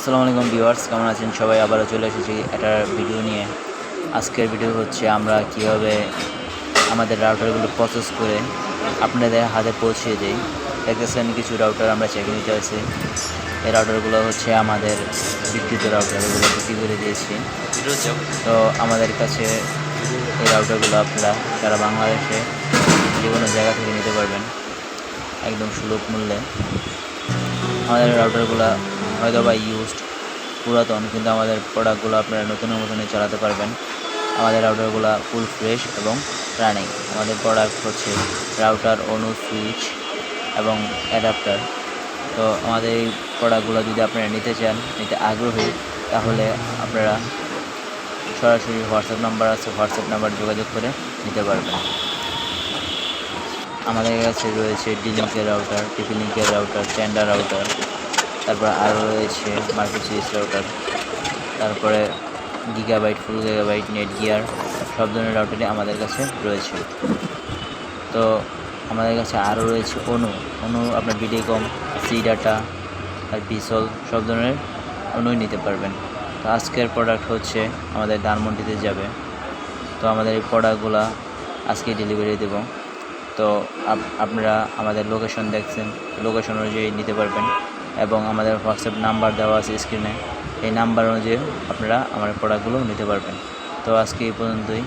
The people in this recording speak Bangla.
আসসালামু আলাইকুম ভিউয়ার্স, কেমন আছেন সবাই? আবারও চলে এসেছি একটা ভিডিও নিয়ে। আজকের ভিডিও হচ্ছে আমরা কীভাবে আমাদের রাউটারগুলো প্রসেস করে আপনাদের হাতে পৌঁছে দিই। দেখতেছেন কিছু রাউটার আমরা চেকে নিতে আসি। এই রাউটারগুলো হচ্ছে আমাদের বিক্রিত রাউটার, এগুলো বিক্রি করে দিয়েছি। তো আমাদের কাছে এই রাউটারগুলো আপনারা সারা বাংলাদেশে যে কোনো জায়গা থেকে নিতে পারবেন একদম সুলভ মূল্যে। আমাদের রাউটারগুলো হয়তো বা ইউজড পুরাতন, কিন্তু আমাদের প্রোডাক্টগুলো আপনারা নতুনের মতনে চালাতে পারবেন। আমাদের রাউটারগুলো ফুল ফ্রেশ এবং রানিং। আমাদের প্রোডাক্ট হচ্ছে রাউটার, অনু, সুইচ এবং অ্যাডাপ্টার। তো আমাদের এই প্রোডাক্টগুলো যদি আপনারা নিতে চান, নিতে আগ্রহী, তাহলে আপনারা সরাসরি হোয়াটসঅ্যাপ নাম্বার আছে, হোয়াটসঅ্যাপ নাম্বার যোগাযোগ করে নিতে পারবেন। আমাদের কাছে রয়েছে ডি-লিঙ্কের রাউটার, টিপি-লিঙ্কের রাউটার, টেন্ডার রাউটার, তারপর আরও রয়েছে মাল্টি সুইচ রাউটার, তারপরে গিগাবাইট, ফুল গিগাবাইট, নেট গিয়ার, সব ধরনের রাউটারই আমাদের কাছে রয়েছে। তো আমাদের কাছে আরও রয়েছে অনু আপনার বিডিকম, সি ডাটা আর বিসল, সব ধরনের অনুই নিতে পারবেন। তো আজকের প্রোডাক্ট হচ্ছে আমাদের ধানমন্ডিতে যাবে। তো আমাদের এই প্রোডাক্টগুলো আজকে ডেলিভারি দেব। তো আপনারা আমাদের লোকেশন দেখছেন, লোকেশন অনুযায়ী নিতে পারবেন এবং আমাদের হোয়াটসঅ্যাপ নাম্বার দেওয়া আছে স্ক্রিনে, এই নাম্বার অনুযায়ী আপনারা আমার প্রোডাক্টগুলো নিতে পারবেন। তো আজকে এই পর্যন্তই।